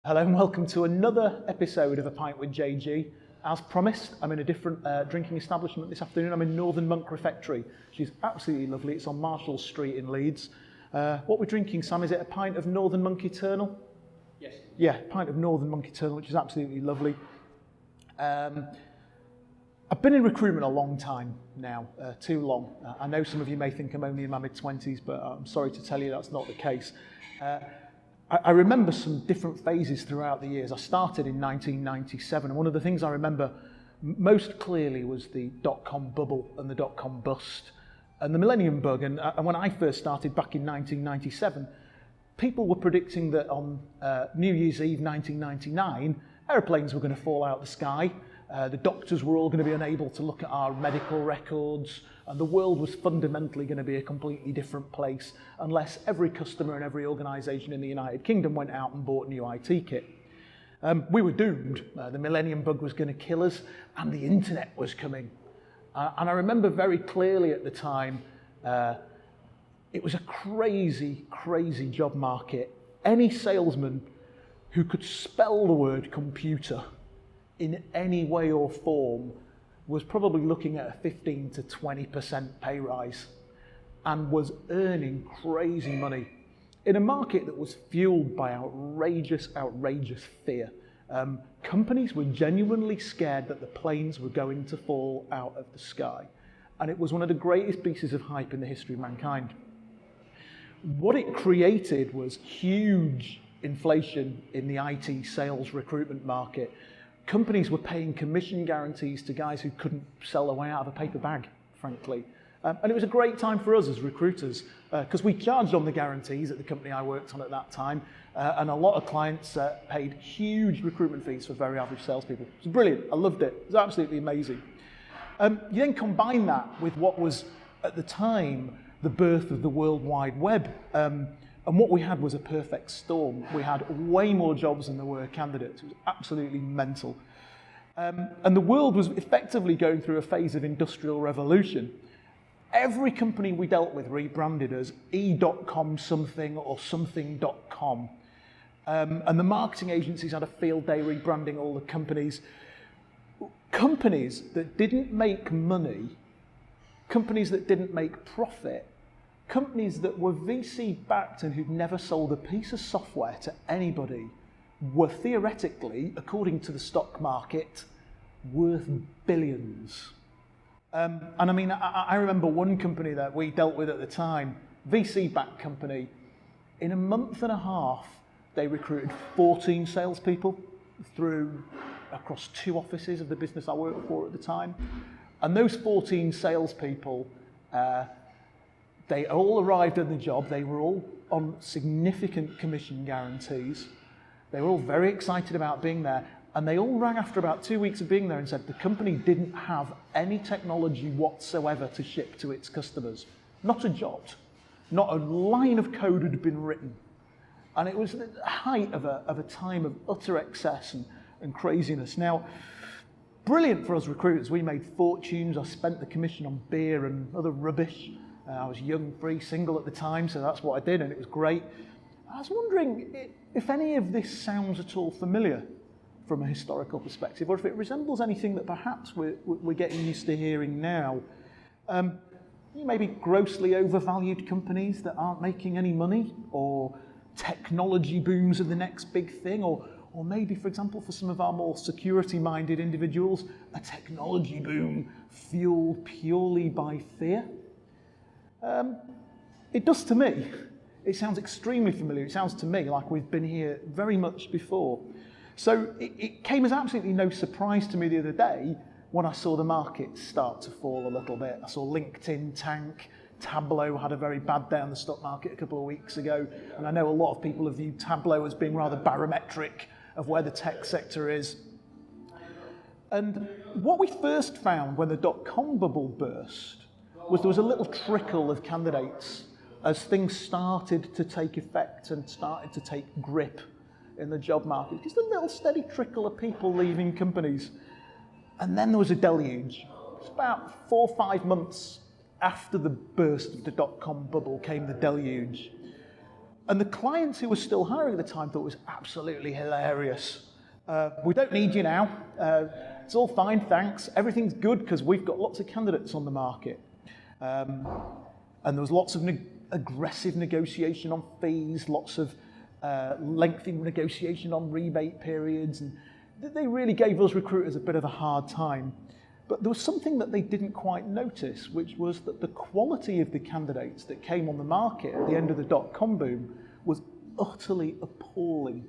Hello and welcome to another episode of A Pint with JG. As promised, I'm in a different drinking establishment this afternoon. I'm in Northern Monk Refectory, which is absolutely lovely. It's on Marshall Street in Leeds. What we're drinking, Sam, is it a pint of Northern Monk Eternal? Yes. Yeah, a pint of Northern Monk Eternal, which is absolutely lovely. I've been in recruitment a long time now, too long. I know some of you may think I'm only in my mid-20s, but I'm sorry to tell you that's not the case. I remember some different phases throughout the years. I started in 1997, and one of the things I remember most clearly was the dot-com bubble and the dot-com bust and the millennium bug. And when I first started back in 1997, people were predicting that on New Year's Eve 1999, aeroplanes were going to fall out of the sky. The doctors were all going to be unable to look at our medical records, and the world was fundamentally going to be a completely different place unless every customer and every organisation in the United Kingdom went out and bought new IT kit. We were doomed. The millennium bug was going to kill us, and the internet was coming. And I remember very clearly at the time, it was a crazy, crazy job market. Any salesman who could spell the word computer in any way or form was probably looking at a 15 to 20% pay rise and was earning crazy money in a market that was fueled by outrageous fear. Companies were genuinely scared that the planes were going to fall out of the sky, and it was one of the greatest pieces of hype in the history of mankind. What it created was huge inflation in the IT sales recruitment market. Companies were paying commission guarantees to guys who couldn't sell their way out of a paper bag, frankly. And it was a great time for us as recruiters because we charged on the guarantees at the company I worked on at that time, and a lot of clients paid huge recruitment fees for very average salespeople. It was brilliant. I loved it. It was absolutely amazing. You then combine that with what was, at the time, the birth of the World Wide Web. And what we had was a perfect storm. We had way more jobs than there were candidates. It was absolutely mental. And the world was effectively going through a phase of industrial revolution. Every company we dealt with rebranded as e.com something or something.com. And the marketing agencies had a field day rebranding all the companies. Companies that didn't make money, companies that didn't make profit, companies that were VC backed and who'd never sold a piece of software to anybody were theoretically, according to the stock market, worth billions. And I mean, I remember one company that we dealt with at the time, VC backed company, in a month and a half, they recruited 14 salespeople across 2 offices of the business I worked for at the time. And those 14 salespeople, they all arrived at the job. They were all on significant commission guarantees. They were all very excited about being there. And they all rang after about 2 weeks of being there and said the company didn't have any technology whatsoever to ship to its customers. Not a jot. Not a line of code had been written. And it was the height of a time of utter excess and craziness. Now, brilliant for us recruiters. We made fortunes. I spent the commission on beer and other rubbish. I was young, free, single at the time, so that's what I did, and it was great. I was wondering if any of this sounds at all familiar from a historical perspective, or if it resembles anything that perhaps we're getting used to hearing now. Maybe grossly overvalued companies that aren't making any money, or technology booms are the next big thing, or maybe, for example, for some of our more security-minded individuals, a technology boom fueled purely by fear. It does to me. It sounds extremely familiar. It sounds to me like we've been here very much before. So it came as absolutely no surprise to me the other day when I saw the market start to fall a little bit. I saw LinkedIn tank. Tableau had a very bad day on the stock market a couple of weeks ago. And I know a lot of people have viewed Tableau as being rather barometric of where the tech sector is. And what we first found when the dot-com bubble burst was there was a little trickle of candidates as things started to take effect and started to take grip in the job market. Just a little steady trickle of people leaving companies. And then there was a deluge. It was about 4 or 5 months after the burst of the dot-com bubble came the deluge. And the clients who were still hiring at the time thought it was absolutely hilarious. We don't need you now. It's all fine, thanks. Everything's good because we've got lots of candidates on the market. And there was lots of aggressive negotiation on fees, lots of lengthy negotiation on rebate periods. And they really gave us recruiters a bit of a hard time. But there was something that they didn't quite notice, which was that the quality of the candidates that came on the market at the end of the dot-com boom was utterly appalling.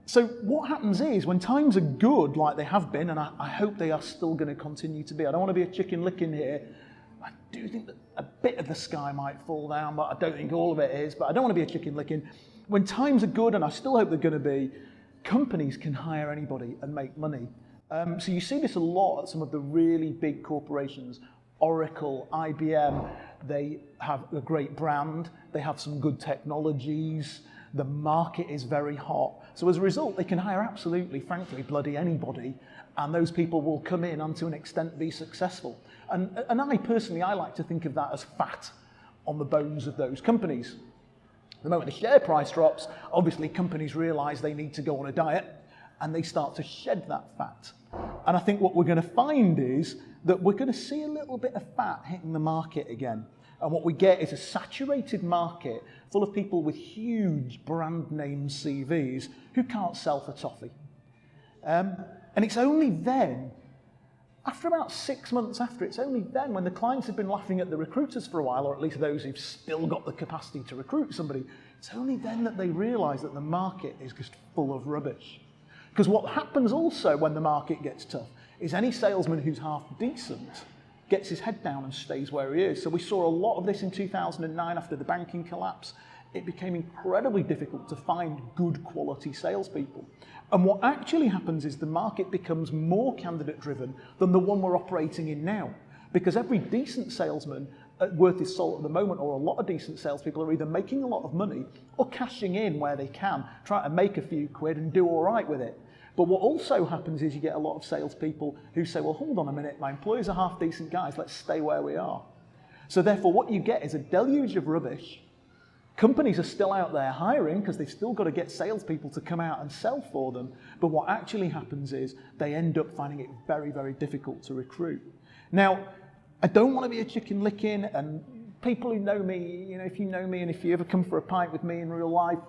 So what happens is, when times are good, like they have been, and I hope they are still going to continue to be, I don't want to be a chicken licking here, I do think that a bit of the sky might fall down, but I don't think all of it is, but I don't want to be a chicken licking. When times are good, and I still hope they're going to be, companies can hire anybody and make money. So you see this a lot at some of the really big corporations, Oracle, IBM. They have a great brand, they have some good technologies, the market is very hot. So as a result, they can hire absolutely, frankly, bloody anybody, and those people will come in and to an extent be successful. And I personally, I like to think of that as fat on the bones of those companies. The moment the share price drops, obviously companies realize they need to go on a diet, and they start to shed that fat. And I think what we're going to find is that we're going to see a little bit of fat hitting the market again. And what we get is a saturated market full of people with huge brand name CVs who can't sell for toffee. And it's only then, after about 6 months after, it's only then when the clients have been laughing at the recruiters for a while, or at least those who've still got the capacity to recruit somebody, it's only then that they realise that the market is just full of rubbish. Because what happens also when the market gets tough is any salesman who's half decent gets his head down and stays where he is. So we saw a lot of this in 2009 after the banking collapse. It became incredibly difficult to find good quality salespeople. And what actually happens is the market becomes more candidate driven than the one we're operating in now. Because every decent salesman worth his salt at the moment, or a lot of decent salespeople, are either making a lot of money or cashing in where they can, trying to make a few quid and do all right with it. But what also happens is you get a lot of salespeople who say, well, hold on a minute, my employees are half decent guys, let's stay where we are. So therefore what you get is a deluge of rubbish. Companies are still out there hiring because they've still got to get salespeople to come out and sell for them. But what actually happens is they end up finding it very, very difficult to recruit. Now, I don't want to be a chicken licking, and people who know me, you know, if you know me and if you ever come for a pint with me in real life,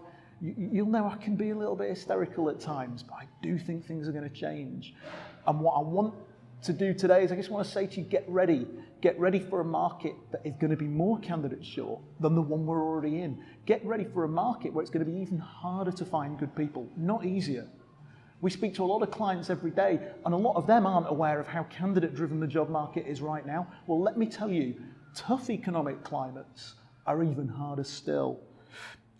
you'll know I can be a little bit hysterical at times, but I do think things are going to change. And what I want to do today is I just want to say to you, get ready. Get ready for a market that is going to be more candidate short than the one we're already in. Get ready for a market where it's going to be even harder to find good people, not easier. We speak to a lot of clients every day, and a lot of them aren't aware of how candidate-driven the job market is right now. Well, let me tell you, tough economic climates are even harder still.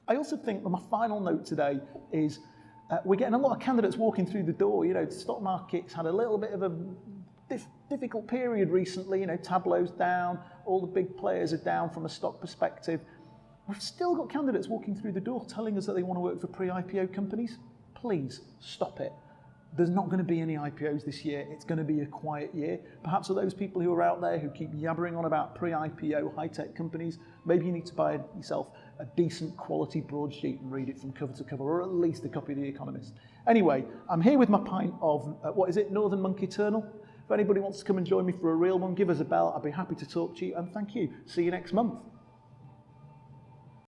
I also think that my final note today is we're getting a lot of candidates walking through the door. You know, the stock market's had a little bit of a difficult period recently. You know, Tableau's down, all the big players are down from a stock perspective. We've still got candidates walking through the door telling us that they want to work for pre-IPO companies. Please stop it. There's not going to be any IPOs this year. It's going to be a quiet year. Perhaps for those people who are out there who keep yabbering on about pre-IPO high-tech companies, maybe you need to buy yourself a decent quality broadsheet and read it from cover to cover, or at least a copy of The Economist. Anyway, I'm here with my pint of, Northern Monk Eternal. If anybody wants to come and join me for a real one, give us a bell. I'd be happy to talk to you, and thank you. See you next month.